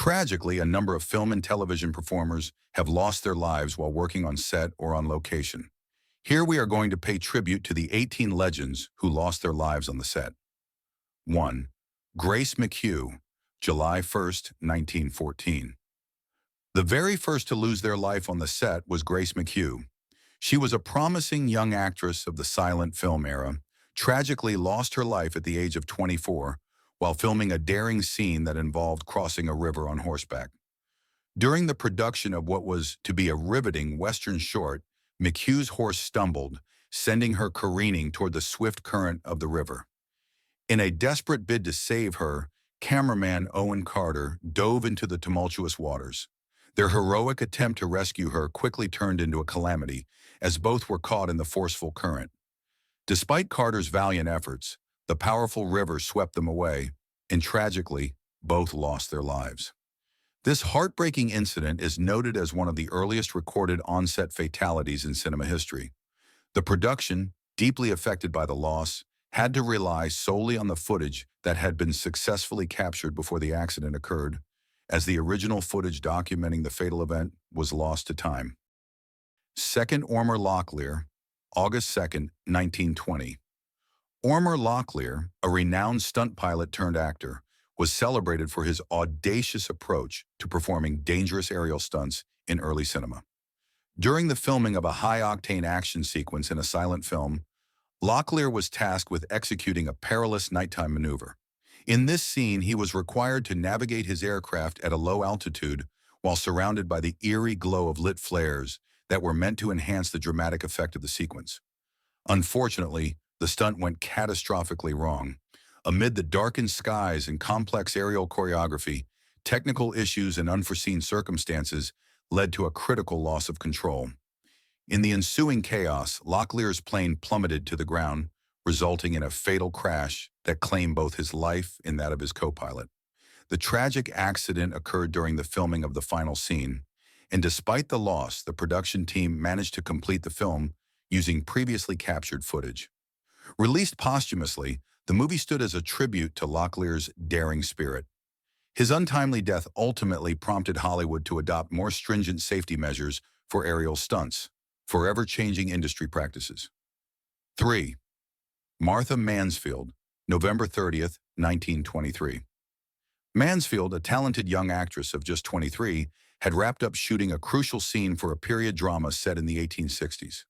Tragically, a number of film and television performers have lost their lives while working on set or on location. Here we are going to pay tribute to the 18 legends who lost their lives on the set. 1. Grace McHugh, July 1st, 1914. The very first to lose their life on the set was Grace McHugh. She was a promising young actress of the silent film era, tragically lost her life at the age of 24 while filming a daring scene that involved crossing a river on horseback. During the production of what was to be a riveting Western short, McHugh's horse stumbled, sending her careening toward the swift current of the river. In a desperate bid to save her, cameraman Owen Carter dove into the tumultuous waters. Their heroic attempt to rescue her quickly turned into a calamity, as both were caught in the forceful current. Despite Carter's valiant efforts, the powerful river swept them away, and tragically, both lost their lives. This heartbreaking incident is noted as one of the earliest recorded onset fatalities in cinema history. The production, deeply affected by the loss, had to rely solely on the footage that had been successfully captured before the accident occurred, as the original footage documenting the fatal event was lost to time. 2nd Ormer Locklear, August 2nd, 1920. Ormer Locklear, a renowned stunt pilot turned actor, was celebrated for his audacious approach to performing dangerous aerial stunts in early cinema. During the filming of a high-octane action sequence in a silent film, Locklear was tasked with executing a perilous nighttime maneuver. In this scene, he was required to navigate his aircraft at a low altitude while surrounded by the eerie glow of lit flares that were meant to enhance the dramatic effect of the sequence. Unfortunately, the stunt went catastrophically wrong. Amid the darkened skies and complex aerial choreography, technical issues and unforeseen circumstances led to a critical loss of control. In the ensuing chaos, Locklear's plane plummeted to the ground, resulting in a fatal crash that claimed both his life and that of his co-pilot. The tragic accident occurred during the filming of the final scene, and despite the loss, the production team managed to complete the film using previously captured footage. Released posthumously, the movie stood as a tribute to Locklear's daring spirit. His untimely death ultimately prompted Hollywood to adopt more stringent safety measures for aerial stunts, forever changing industry practices. 3. Martha Mansfield, November 30th, 1923. Mansfield, a talented young actress of just 23, had wrapped up shooting a crucial scene for a period drama set in the 1860s.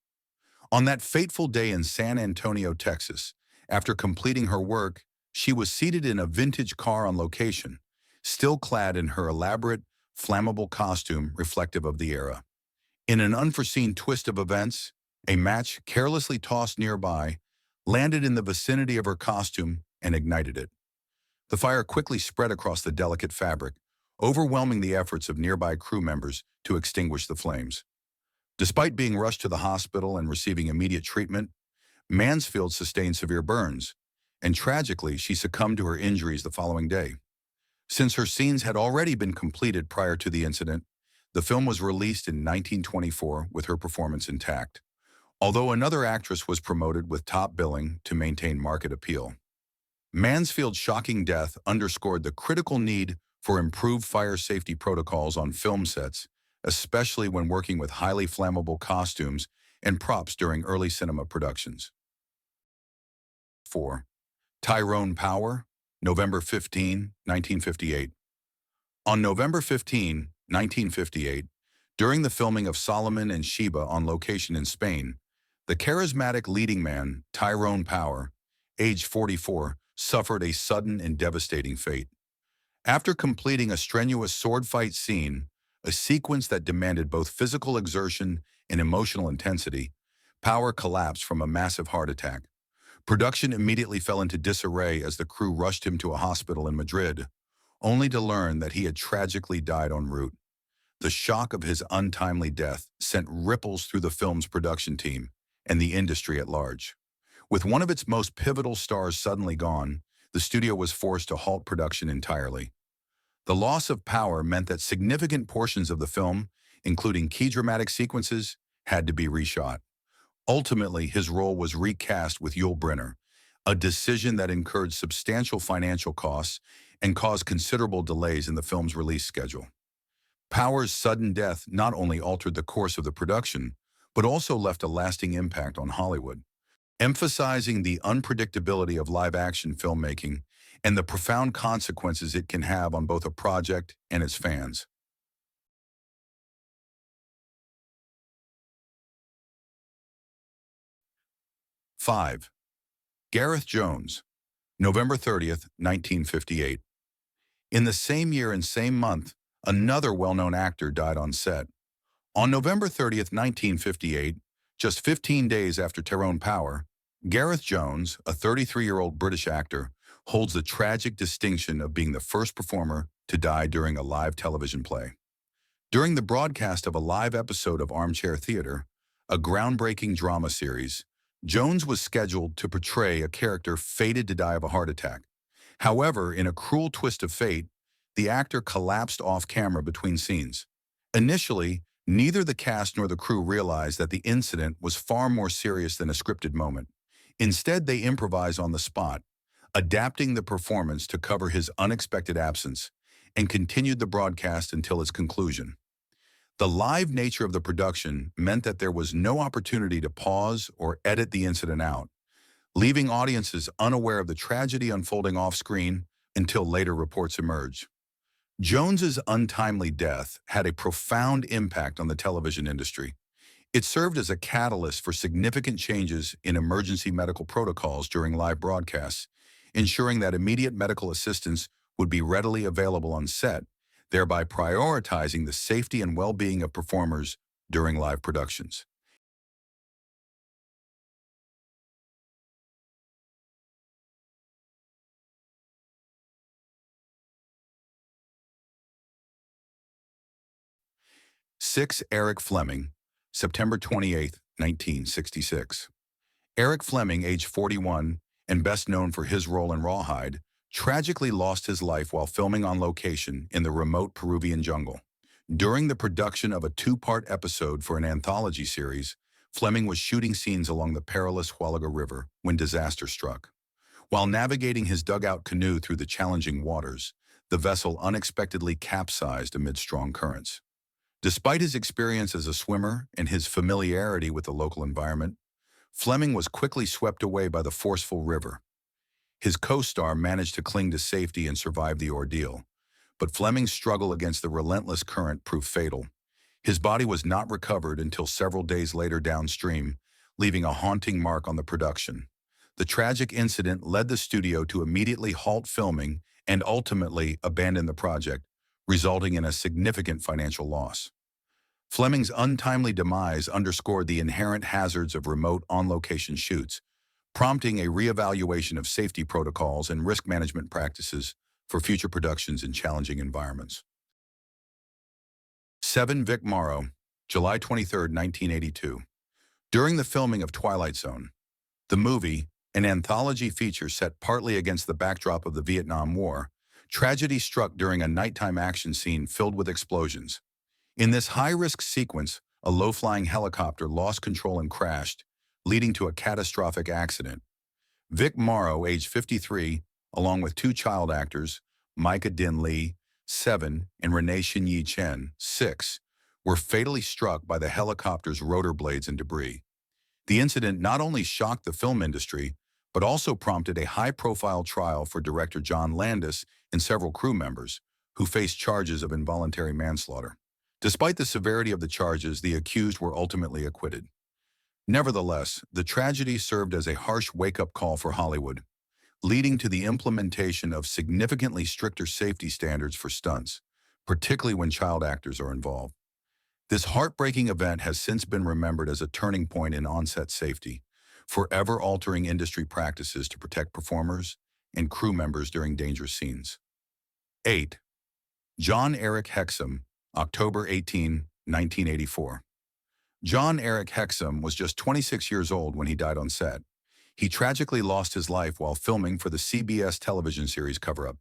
On that fateful day in San Antonio, Texas, after completing her work, she was seated in a vintage car on location, still clad in her elaborate, flammable costume reflective of the era. In an unforeseen twist of events, a match carelessly tossed nearby landed in the vicinity of her costume and ignited it. The fire quickly spread across the delicate fabric, overwhelming the efforts of nearby crew members to extinguish the flames. Despite being rushed to the hospital and receiving immediate treatment, Mansfield sustained severe burns, and tragically, she succumbed to her injuries the following day. Since her scenes had already been completed prior to the incident, the film was released in 1924 with her performance intact, although another actress was promoted with top billing to maintain market appeal. Mansfield's shocking death underscored the critical need for improved fire safety protocols on film sets, especially when working with highly flammable costumes and props during early cinema productions. 4. Tyrone Power, November 15, 1958. On November 15, 1958, during the filming of Solomon and Sheba on location in Spain, the charismatic leading man, Tyrone Power, age 44, suffered a sudden and devastating fate. After completing a strenuous sword fight scene, a sequence that demanded both physical exertion and emotional intensity, Power collapsed from a massive heart attack. Production immediately fell into disarray as the crew rushed him to a hospital in Madrid, only to learn that he had tragically died en route. The shock of his untimely death sent ripples through the film's production team and the industry at large. With one of its most pivotal stars suddenly gone, the studio was forced to halt production entirely. The loss of Power meant that significant portions of the film, including key dramatic sequences, had to be reshot. Ultimately, his role was recast with Yul Brynner, a decision that incurred substantial financial costs and caused considerable delays in the film's release schedule. Power's sudden death not only altered the course of the production, but also left a lasting impact on Hollywood, emphasizing the unpredictability of live-action filmmaking and the profound consequences it can have on both a project and its fans. 5. Gareth Jones, November 30th, 1958. In the same year and same month, another well-known actor died on set. On November 30th, 1958, just 15 days after Tyrone Power, Gareth Jones, a 33-year-old British actor, holds the tragic distinction of being the first performer to die during a live television play. During the broadcast of a live episode of Armchair Theatre, a groundbreaking drama series, Jones was scheduled to portray a character fated to die of a heart attack. However, in a cruel twist of fate, the actor collapsed off camera between scenes. Initially, neither the cast nor the crew realized that the incident was far more serious than a scripted moment. Instead, they improvised on the spot, adapting the performance to cover his unexpected absence, and continued the broadcast until its conclusion. The live nature of the production meant that there was no opportunity to pause or edit the incident out, leaving audiences unaware of the tragedy unfolding off-screen until later reports emerged. Jones's untimely death had a profound impact on the television industry. It served as a catalyst for significant changes in emergency medical protocols during live broadcasts, ensuring that immediate medical assistance would be readily available on set, thereby prioritizing the safety and well-being of performers during live productions. Six. Eric Fleming, September 28th, 1966. Eric Fleming, age 41, and best known for his role in Rawhide, tragically lost his life while filming on location in the remote Peruvian jungle. During the production of a two-part episode for an anthology series, Fleming was shooting scenes along the Perilous River when disaster struck. While navigating his dugout canoe through the challenging waters, the vessel unexpectedly capsized amid strong currents. Despite his experience as a swimmer and his familiarity with the local environment, Fleming was quickly swept away by the forceful river. His co-star managed to cling to safety and survive the ordeal, but Fleming's struggle against the relentless current proved fatal. His body was not recovered until several days later downstream, leaving a haunting mark on the production. The tragic incident led the studio to immediately halt filming and ultimately abandon the project, resulting in a significant financial loss. Fleming's untimely demise underscored the inherent hazards of remote on-location shoots, prompting a reevaluation of safety protocols and risk management practices for future productions in challenging environments. 7. Vic Morrow, July 23rd, 1982. During the filming of Twilight Zone, the movie, an anthology feature set partly against the backdrop of the Vietnam War, tragedy struck during a nighttime action scene filled with explosions. In this high-risk sequence, a low-flying helicopter lost control and crashed, leading to a catastrophic accident. Vic Morrow, age 53, along with two child actors, Micah Din Lee, 7, and Renee Shin-Yi Chen, 6, were fatally struck by the helicopter's rotor blades and debris. The incident not only shocked the film industry, but also prompted a high-profile trial for director John Landis and several crew members, who faced charges of involuntary manslaughter. Despite the severity of the charges, the accused were ultimately acquitted. Nevertheless, the tragedy served as a harsh wake-up call for Hollywood, leading to the implementation of significantly stricter safety standards for stunts, particularly when child actors are involved. This heartbreaking event has since been remembered as a turning point in onset safety, forever altering industry practices to protect performers and crew members during dangerous scenes. 8. John Eric Hexum, October 18, 1984. John Eric Hexum was just 26 years old when he died on set. He tragically lost his life while filming for the CBS television series Cover Up.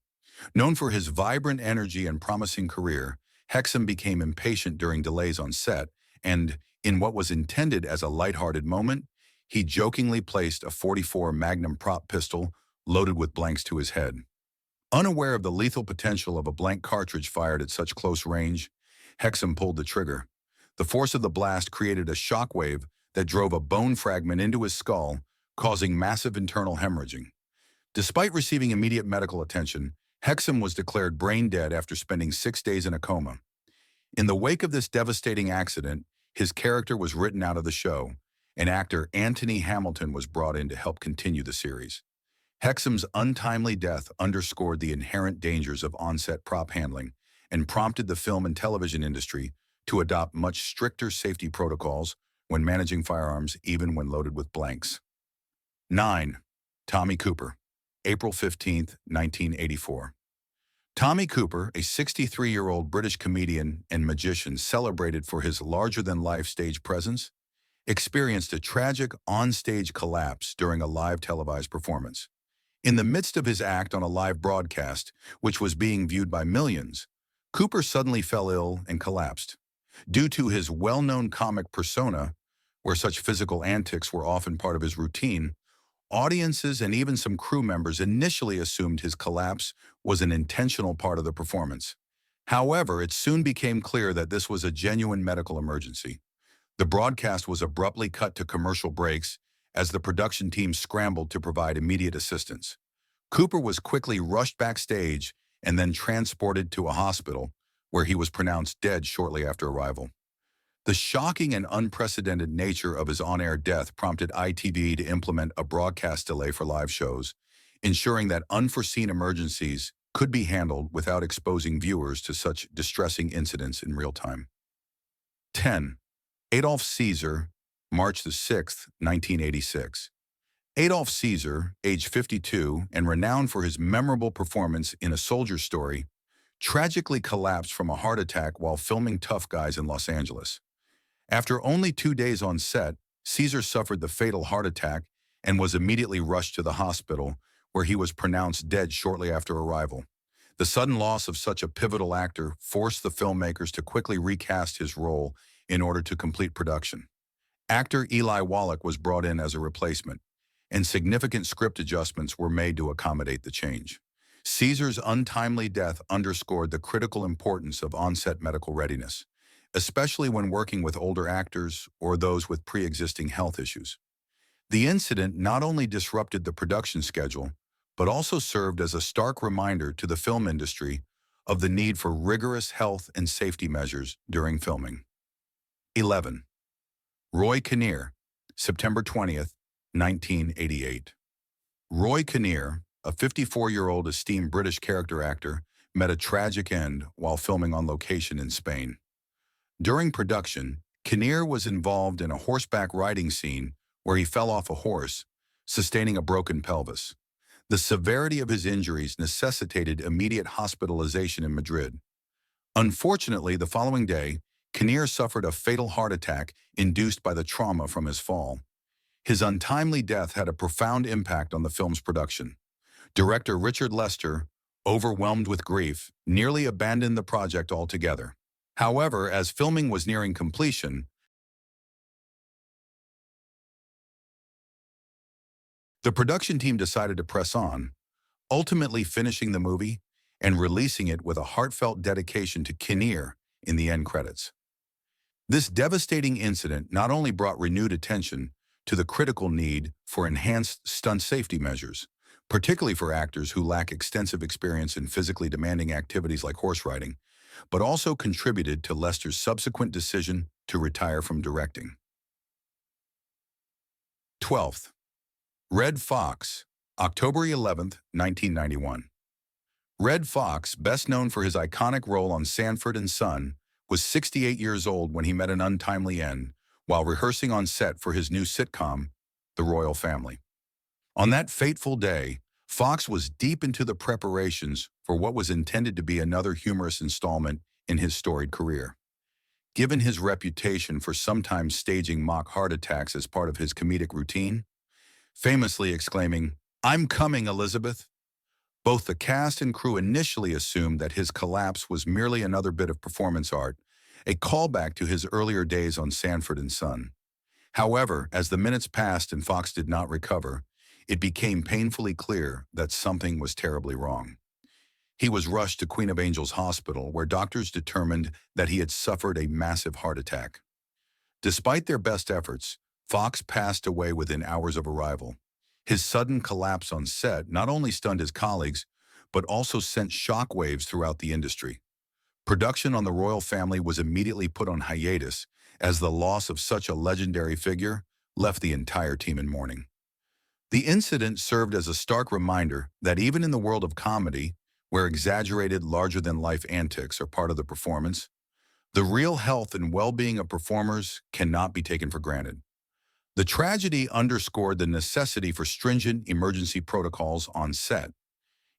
Known for his vibrant energy and promising career, Hexum became impatient during delays on set, and, in what was intended as a lighthearted moment, he jokingly placed a .44 Magnum prop pistol loaded with blanks to his head. Unaware of the lethal potential of a blank cartridge fired at such close range, Hexam pulled the trigger. The force of the blast created a shockwave that drove a bone fragment into his skull, causing massive internal hemorrhaging. Despite receiving immediate medical attention, Hexam was declared brain dead after spending 6 days in a coma. In the wake of this devastating accident, his character was written out of the show, and actor Anthony Hamilton was brought in to help continue the series. Hexam's untimely death underscored the inherent dangers of on-set prop handling and prompted the film and television industry to adopt much stricter safety protocols when managing firearms, even when loaded with blanks. 9. Tommy Cooper, April 15, 1984. Tommy Cooper, a 63-year-old British comedian and magician celebrated for his larger-than-life stage presence, experienced a tragic on-stage collapse during a live televised performance. In the midst of his act on a live broadcast, which was being viewed by millions, Cooper suddenly fell ill and collapsed. Due to his well-known comic persona, where such physical antics were often part of his routine, audiences and even some crew members initially assumed his collapse was an intentional part of the performance. However, it soon became clear that this was a genuine medical emergency. The broadcast was abruptly cut to commercial breaks as the production team scrambled to provide immediate assistance. Cooper was quickly rushed backstage and then transported to a hospital, where he was pronounced dead shortly after arrival. The shocking and unprecedented nature of his on-air death prompted ITV to implement a broadcast delay for live shows, ensuring that unforeseen emergencies could be handled without exposing viewers to such distressing incidents in real time. 10. Adolf Caesar, March 6, 1986. Adolf Caesar, age 52 and renowned for his memorable performance in A Soldier Story, tragically collapsed from a heart attack while filming Tough Guys in Los Angeles. After only 2 days on set, Caesar suffered the fatal heart attack and was immediately rushed to the hospital, where he was pronounced dead shortly after arrival. The sudden loss of such a pivotal actor forced the filmmakers to quickly recast his role in order to complete production. Actor Eli Wallach was brought in as a replacement, and significant script adjustments were made to accommodate the change. Caesar's untimely death underscored the critical importance of on-set medical readiness, especially when working with older actors or those with pre-existing health issues. The incident not only disrupted the production schedule, but also served as a stark reminder to the film industry of the need for rigorous health and safety measures during filming. 11. Roy Kinnear, September 20th, 1988. Roy Kinnear, a 54-year-old esteemed British character actor, met a tragic end while filming on location in Spain. During production, Kinnear was involved in a horseback riding scene where he fell off a horse, sustaining a broken pelvis. The severity of his injuries necessitated immediate hospitalization in Madrid. Unfortunately, the following day, Kinnear suffered a fatal heart attack induced by the trauma from his fall. His untimely death had a profound impact on the film's production. Director Richard Lester, overwhelmed with grief, nearly abandoned the project altogether. However, as filming was nearing completion, the production team decided to press on, ultimately finishing the movie and releasing it with a heartfelt dedication to Kinnear in the end credits. This devastating incident not only brought renewed attention to the critical need for enhanced stunt safety measures, particularly for actors who lack extensive experience in physically demanding activities like horse riding, but also contributed to Lester's subsequent decision to retire from directing. 12th. Red Fox, October 11th, 1991. Red Fox, best known for his iconic role on Sanford and Son, was 68 years old when he met an untimely end while rehearsing on set for his new sitcom, The Royal Family. On that fateful day, Fox was deep into the preparations for what was intended to be another humorous installment in his storied career. Given his reputation for sometimes staging mock heart attacks as part of his comedic routine, famously exclaiming, "I'm coming, Elizabeth," both the cast and crew initially assumed that his collapse was merely another bit of performance art, a callback to his earlier days on Sanford and Son. However, as the minutes passed and Fox did not recover, it became painfully clear that something was terribly wrong. He was rushed to Queen of Angels Hospital, where doctors determined that he had suffered a massive heart attack. Despite their best efforts, Fox passed away within hours of arrival. His sudden collapse on set not only stunned his colleagues, but also sent shockwaves throughout the industry. Production on the royal family was immediately put on hiatus, as the loss of such a legendary figure left the entire team in mourning. The incident served as a stark reminder that even in the world of comedy, where exaggerated, larger-than-life antics are part of the performance, the real health and well-being of performers cannot be taken for granted. The tragedy underscored the necessity for stringent emergency protocols on set.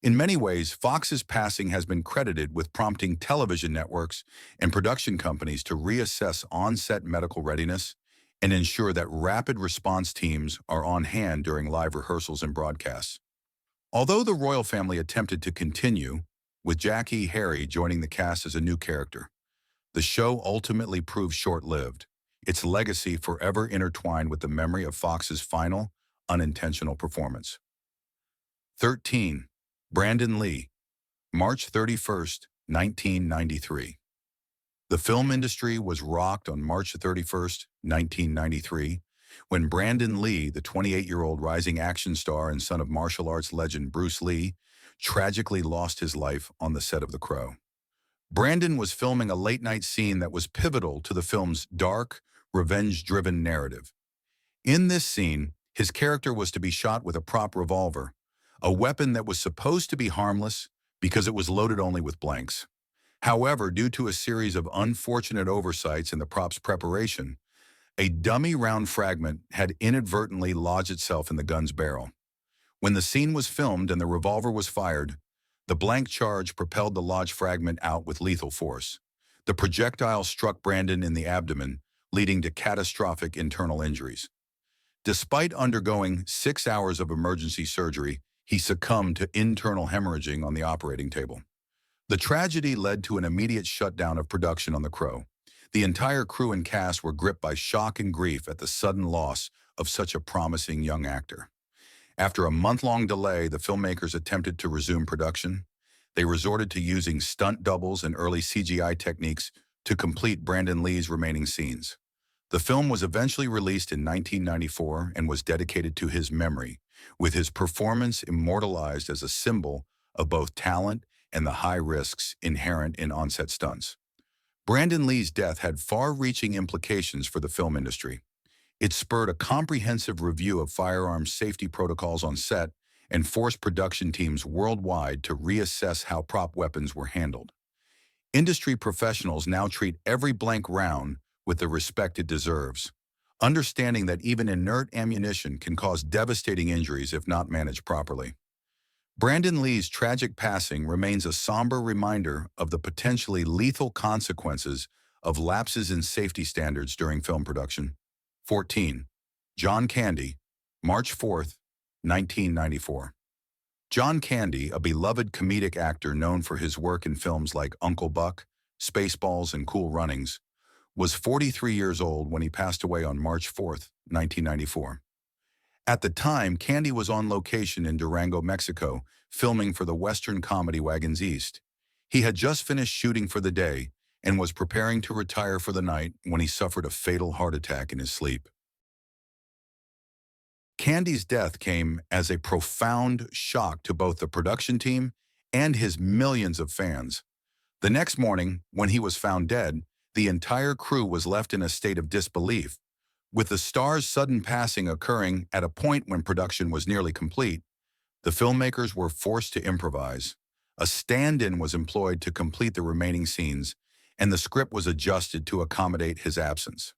In many ways, Fox's passing has been credited with prompting television networks and production companies to reassess on-set medical readiness and ensure that rapid response teams are on hand during live rehearsals and broadcasts. Although the royal family attempted to continue, with Jackie Harry joining the cast as a new character, the show ultimately proved short-lived, its legacy forever intertwined with the memory of Fox's final, unintentional performance. 13. Brandon Lee, March 31, 1993. The film industry was rocked on March 31, 1993, when Brandon Lee, the 28-year-old rising action star and son of martial arts legend Bruce Lee, tragically lost his life on the set of The Crow. Brandon was filming a late-night scene that was pivotal to the film's dark, revenge-driven narrative. In this scene, his character was to be shot with a prop revolver, a weapon that was supposed to be harmless because it was loaded only with blanks. However, due to a series of unfortunate oversights in the prop's preparation, a dummy round fragment had inadvertently lodged itself in the gun's barrel. When the scene was filmed and the revolver was fired, the blank charge propelled the lodged fragment out with lethal force. The projectile struck Brandon in the abdomen, leading to catastrophic internal injuries. Despite undergoing 6 hours of emergency surgery, he succumbed to internal hemorrhaging on the operating table. The tragedy led to an immediate shutdown of production on The Crow. The entire crew and cast were gripped by shock and grief at the sudden loss of such a promising young actor. After a month-long delay, the filmmakers attempted to resume production. They resorted to using stunt doubles and early CGI techniques to complete Brandon Lee's remaining scenes. The film was eventually released in 1994 and was dedicated to his memory, with his performance immortalized as a symbol of both talent and the high risks inherent in on-set stunts. Brandon Lee's death had far-reaching implications for the film industry. It spurred a comprehensive review of firearms safety protocols on set and forced production teams worldwide to reassess how prop weapons were handled. Industry professionals now treat every blank round with the respect it deserves, understanding that even inert ammunition can cause devastating injuries if not managed properly. Brandon Lee's tragic passing remains a somber reminder of the potentially lethal consequences of lapses in safety standards during film production. 14. John Candy, March 4, 1994. John Candy, a beloved comedic actor known for his work in films like Uncle Buck, Spaceballs, and Cool Runnings, was 43 years old when he passed away on March 4, 1994. At the time, Candy was on location in Durango, Mexico, filming for the Western comedy Wagons East. He had just finished shooting for the day and was preparing to retire for the night when he suffered a fatal heart attack in his sleep. Candy's death came as a profound shock to both the production team and his millions of fans. The next morning, when he was found dead, the entire crew was left in a state of disbelief. With the star's sudden passing occurring at a point when production was nearly complete, the filmmakers were forced to improvise. A stand-in was employed to complete the remaining scenes, and the script was adjusted to accommodate his absence.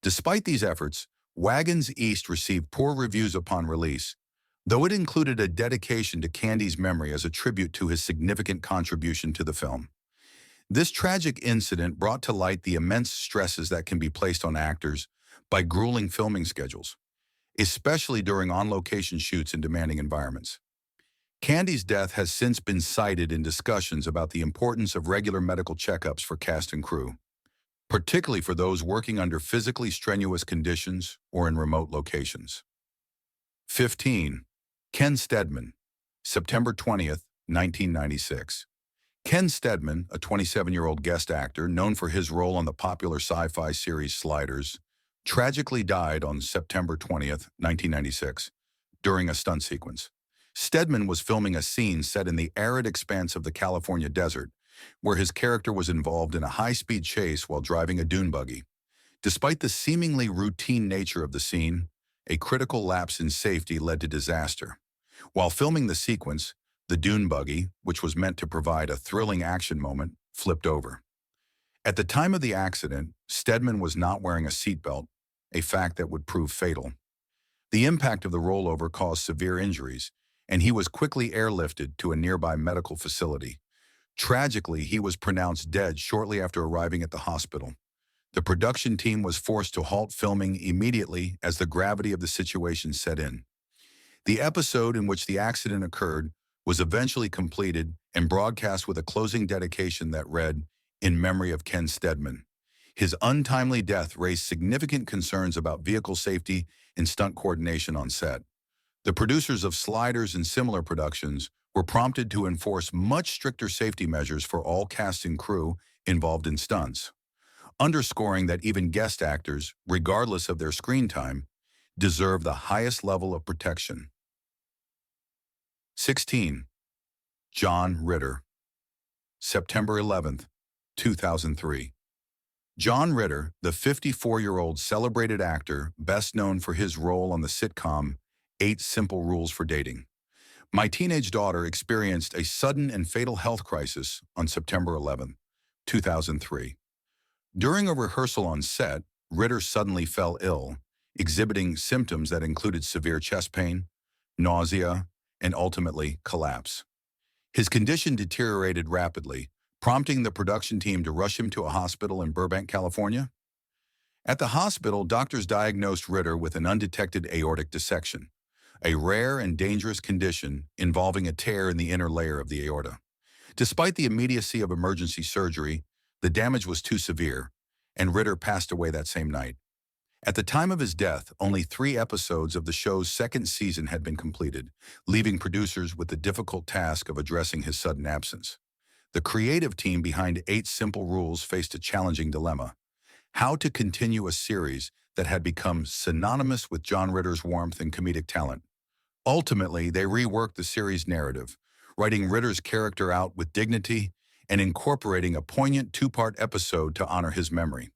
Despite these efforts, Wagons East received poor reviews upon release, though it included a dedication to Candy's memory as a tribute to his significant contribution to the film. This tragic incident brought to light the immense stresses that can be placed on actors by grueling filming schedules, especially during on-location shoots in demanding environments. Candy's death has since been cited in discussions about the importance of regular medical checkups for cast and crew, particularly for those working under physically strenuous conditions or in remote locations. 15. Ken Steadman, September 20, 1996. Ken Steadman, a 27-year-old guest actor known for his role on the popular sci-fi series Sliders, tragically died on September 20th, 1996, during a stunt sequence. Steadman was filming a scene set in the arid expanse of the California desert, where his character was involved in a high-speed chase while driving a dune buggy. Despite the seemingly routine nature of the scene, a critical lapse in safety led to disaster. While filming the sequence, the dune buggy, which was meant to provide a thrilling action moment, flipped over. At the time of the accident, Steadman was not wearing a seatbelt, a fact that would prove fatal. The impact of the rollover caused severe injuries, and he was quickly airlifted to a nearby medical facility. Tragically, he was pronounced dead shortly after arriving at the hospital. The production team was forced to halt filming immediately as the gravity of the situation set in. The episode in which the accident occurred was eventually completed and broadcast with a closing dedication that read, "In memory of Ken Steadman." His untimely death raised significant concerns about vehicle safety and stunt coordination on set. The producers of Sliders and similar productions were prompted to enforce much stricter safety measures for all cast and crew involved in stunts, underscoring that even guest actors, regardless of their screen time, deserve the highest level of protection. 16. John Ritter. September 11th, 2003. John Ritter, the 54-year-old celebrated actor best known for his role on the sitcom 8 Simple Rules for Dating. My teenage daughter experienced a sudden and fatal health crisis on September 11th, 2003. During a rehearsal on set, Ritter suddenly fell ill, exhibiting symptoms that included severe chest pain, nausea, and ultimately collapse. His condition deteriorated rapidly, prompting the production team to rush him to a hospital in Burbank, California. At the hospital, doctors diagnosed Ritter with an undetected aortic dissection, a rare and dangerous condition involving a tear in the inner layer of the aorta. Despite the immediacy of emergency surgery, the damage was too severe, and Ritter passed away that same night. At the time of his death, only 3 episodes of the show's second season had been completed, leaving producers with the difficult task of addressing his sudden absence. The creative team behind 8 Simple Rules faced a challenging dilemma: how to continue a series that had become synonymous with John Ritter's warmth and comedic talent. Ultimately, they reworked the series' narrative, writing Ritter's character out with dignity and incorporating a poignant 2-part episode to honor his memory.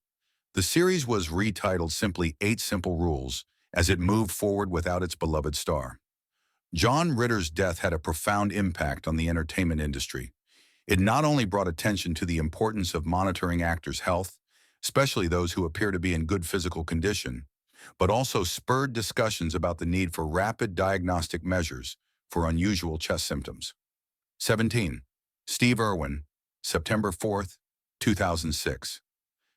The series was retitled simply 8 Simple Rules as it moved forward without its beloved star. John Ritter's death had a profound impact on the entertainment industry. It not only brought attention to the importance of monitoring actors' health, especially those who appear to be in good physical condition, but also spurred discussions about the need for rapid diagnostic measures for unusual chest symptoms. 17. Steve Irwin, September 4th, 2006.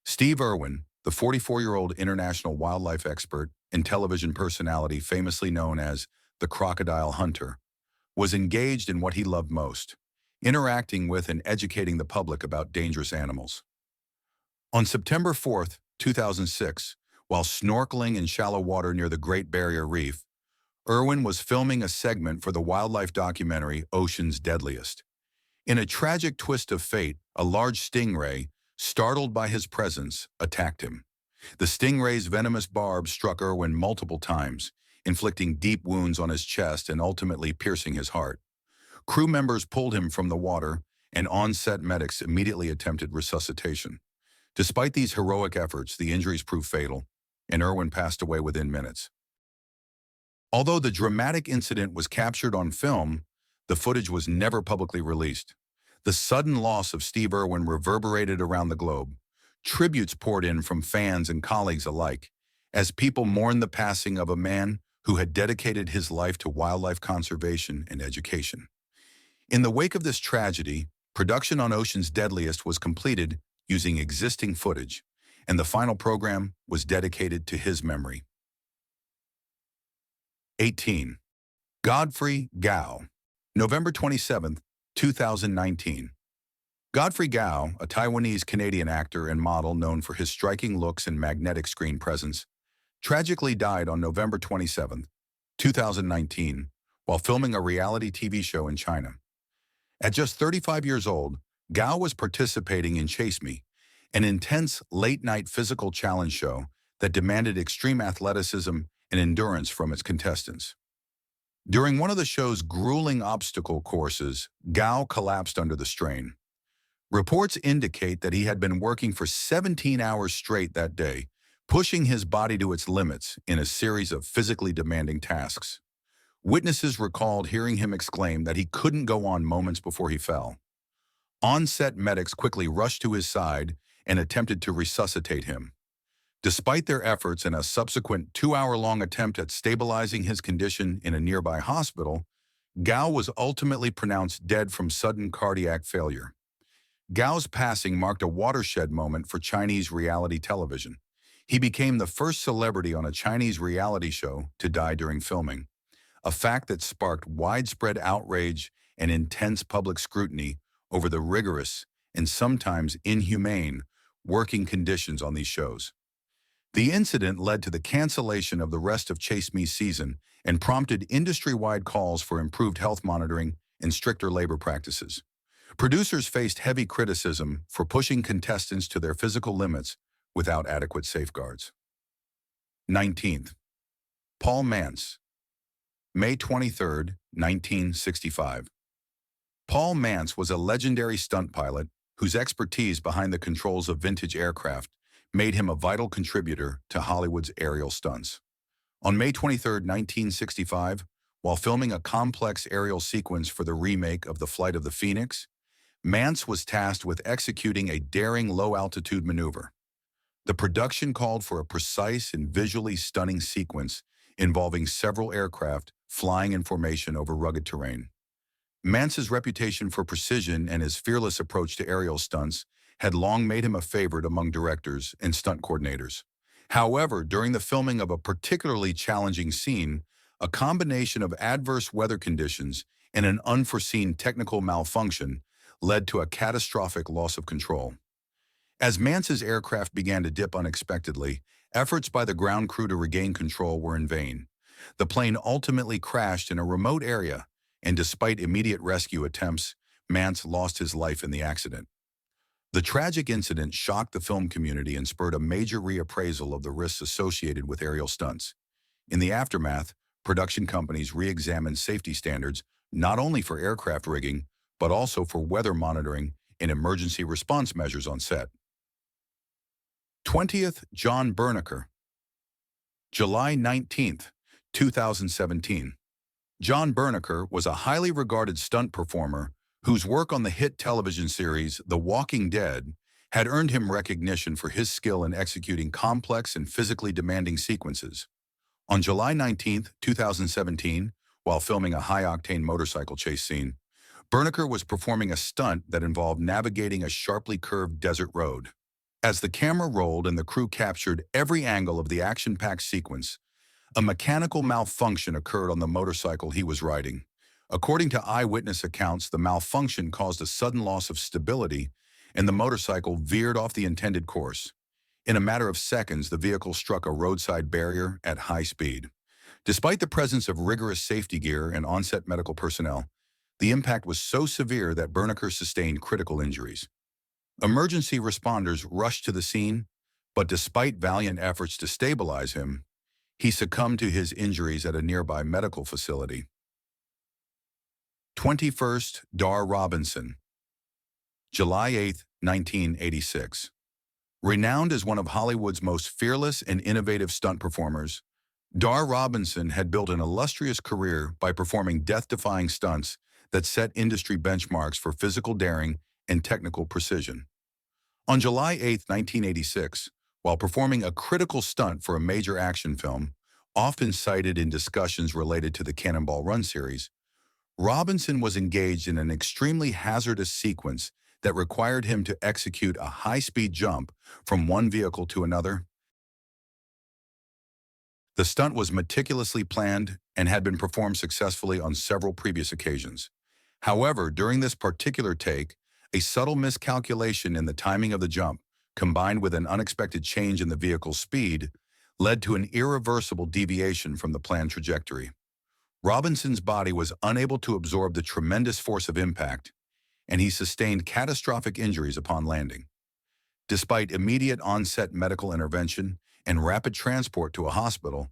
Steve Irwin, the 44-year-old international wildlife expert and television personality famously known as the Crocodile Hunter, was engaged in what he loved most: interacting with and educating the public about dangerous animals. On September 4th, 2006, while snorkeling in shallow water near the Great Barrier Reef, Irwin was filming a segment for the wildlife documentary Ocean's Deadliest. In a tragic twist of fate, a large stingray, startled by his presence, attacked him. The stingray's venomous barbs struck Irwin multiple times, inflicting deep wounds on his chest and ultimately piercing his heart. Crew members pulled him from the water, and on-set medics immediately attempted resuscitation. Despite these heroic efforts, the injuries proved fatal, and Irwin passed away within minutes. Although the dramatic incident was captured on film, the footage was never publicly released. The sudden loss of Steve Irwin reverberated around the globe. Tributes poured in from fans and colleagues alike, as people mourned the passing of a man who had dedicated his life to wildlife conservation and education. In the wake of this tragedy, production on Ocean's Deadliest was completed using existing footage, and the final program was dedicated to his memory. 18. Godfrey Gao, November 27, 2019. Godfrey Gao, a Taiwanese-Canadian actor and model known for his striking looks and magnetic screen presence, tragically died on November 27, 2019, while filming a reality TV show in China. At just 35 years old, Gao was participating in Chase Me, an intense late-night physical challenge show that demanded extreme athleticism and endurance from its contestants. During one of the show's grueling obstacle courses, Gao collapsed under the strain. Reports indicate that he had been working for 17 hours straight that day, pushing his body to its limits in a series of physically demanding tasks. Witnesses recalled hearing him exclaim that he couldn't go on moments before he fell. On-set medics quickly rushed to his side and attempted to resuscitate him. Despite their efforts and a subsequent 2-hour-long attempt at stabilizing his condition in a nearby hospital, Gao was ultimately pronounced dead from sudden cardiac failure. Gao's passing marked a watershed moment for Chinese reality television. He became the first celebrity on a Chinese reality show to die during filming, a fact that sparked widespread outrage and intense public scrutiny over the rigorous and sometimes inhumane working conditions on these shows. The incident led to the cancellation of the rest of Chase Me's season and prompted industry-wide calls for improved health monitoring and stricter labor practices. Producers faced heavy criticism for pushing contestants to their physical limits without adequate safeguards. 19th. Paul Mance, May 23, 1965. Paul Mance was a legendary stunt pilot whose expertise behind the controls of vintage aircraft made him a vital contributor to Hollywood's aerial stunts. On May 23, 1965, while filming a complex aerial sequence for the remake of The Flight of the Phoenix, Mance was tasked with executing a daring low-altitude maneuver. The production called for a precise and visually stunning sequence involving several aircraft flying in formation over rugged terrain. Mance's reputation for precision and his fearless approach to aerial stunts had long made him a favorite among directors and stunt coordinators. However, during the filming of a particularly challenging scene, a combination of adverse weather conditions and an unforeseen technical malfunction led to a catastrophic loss of control. As Mance's aircraft began to dip unexpectedly, efforts by the ground crew to regain control were in vain. The plane ultimately crashed in a remote area, and despite immediate rescue attempts, Mance lost his life in the accident. The tragic incident shocked the film community and spurred a major reappraisal of the risks associated with aerial stunts. In the aftermath, production companies re-examined safety standards not only for aircraft rigging, but also for weather monitoring and emergency response measures on set. 20th. John Berneker, July 19, 2017. John Berneker was a highly regarded stunt performer whose work on the hit television series The Walking Dead had earned him recognition for his skill in executing complex and physically demanding sequences. On July 19, 2017, while filming a high-octane motorcycle chase scene, Berneker was performing a stunt that involved navigating a sharply curved desert road. As the camera rolled and the crew captured every angle of the action-packed sequence, a mechanical malfunction occurred on the motorcycle he was riding. According to eyewitness accounts, the malfunction caused a sudden loss of stability, and the motorcycle veered off the intended course. In a matter of seconds, the vehicle struck a roadside barrier at high speed. Despite the presence of rigorous safety gear and on-set medical personnel, the impact was so severe that Berneker sustained critical injuries. Emergency responders rushed to the scene, but despite valiant efforts to stabilize him, he succumbed to his injuries at a nearby medical facility. 21st. Dar Robinson, July 8, 1986. Renowned as one of Hollywood's most fearless and innovative stunt performers, Dar Robinson had built an illustrious career by performing death-defying stunts that set industry benchmarks for physical daring and technical precision. On July 8, 1986, while performing a critical stunt for a major action film, often cited in discussions related to the Cannonball Run series, Robinson was engaged in an extremely hazardous sequence that required him to execute a high-speed jump from one vehicle to another. The stunt was meticulously planned and had been performed successfully on several previous occasions. However, during this particular take, a subtle miscalculation in the timing of the jump, combined with an unexpected change in the vehicle's speed, led to an irreversible deviation from the planned trajectory. Robinson's body was unable to absorb the tremendous force of impact, and he sustained catastrophic injuries upon landing. Despite immediate onset medical intervention and rapid transport to a hospital,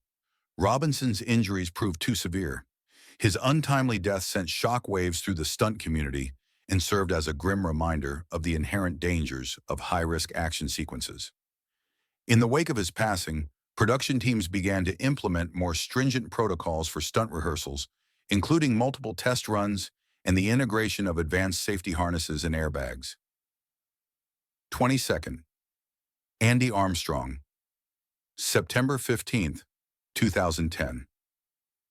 Robinson's injuries proved too severe. His untimely death sent shock waves through the stunt community and served as a grim reminder of the inherent dangers of high-risk action sequences. In the wake of his passing, production teams began to implement more stringent protocols for stunt rehearsals, including multiple test runs and the integration of advanced safety harnesses and airbags. 22nd, Andy Armstrong, September 15, 2010.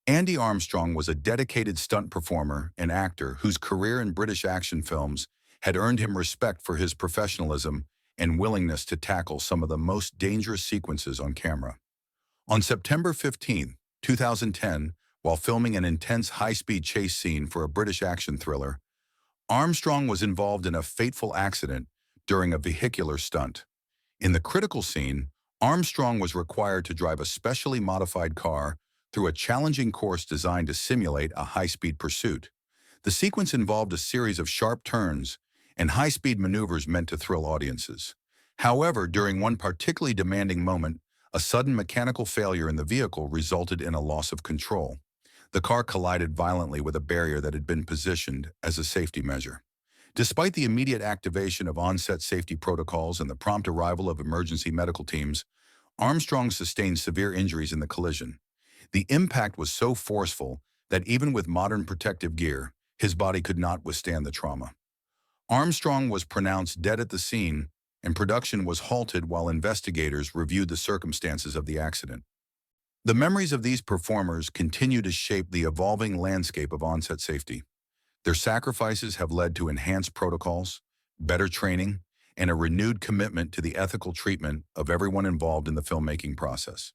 Andy Armstrong was a dedicated stunt performer and actor whose career in British action films had earned him respect for his professionalism and willingness to tackle some of the most dangerous sequences on camera. On September 15, 2010, while filming an intense high-speed chase scene for a British action thriller, Armstrong was involved in a fateful accident during a vehicular stunt. In the critical scene, Armstrong was required to drive a specially modified car through a challenging course designed to simulate a high-speed pursuit. The sequence involved a series of sharp turns and high-speed maneuvers meant to thrill audiences. However, during one particularly demanding moment, a sudden mechanical failure in the vehicle resulted in a loss of control. The car collided violently with a barrier that had been positioned as a safety measure. Despite the immediate activation of onset safety protocols and the prompt arrival of emergency medical teams, Armstrong sustained severe injuries in the collision. The impact was so forceful that even with modern protective gear, his body could not withstand the trauma. Armstrong was pronounced dead at the scene, and production was halted while investigators reviewed the circumstances of the accident. The memories of these performers continue to shape the evolving landscape of onset safety. Their sacrifices have led to enhanced protocols, better training, and a renewed commitment to the ethical treatment of everyone involved in the filmmaking process.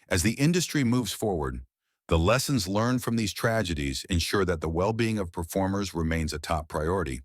As the industry moves forward, the lessons learned from these tragedies ensure that the well-being of performers remains a top priority.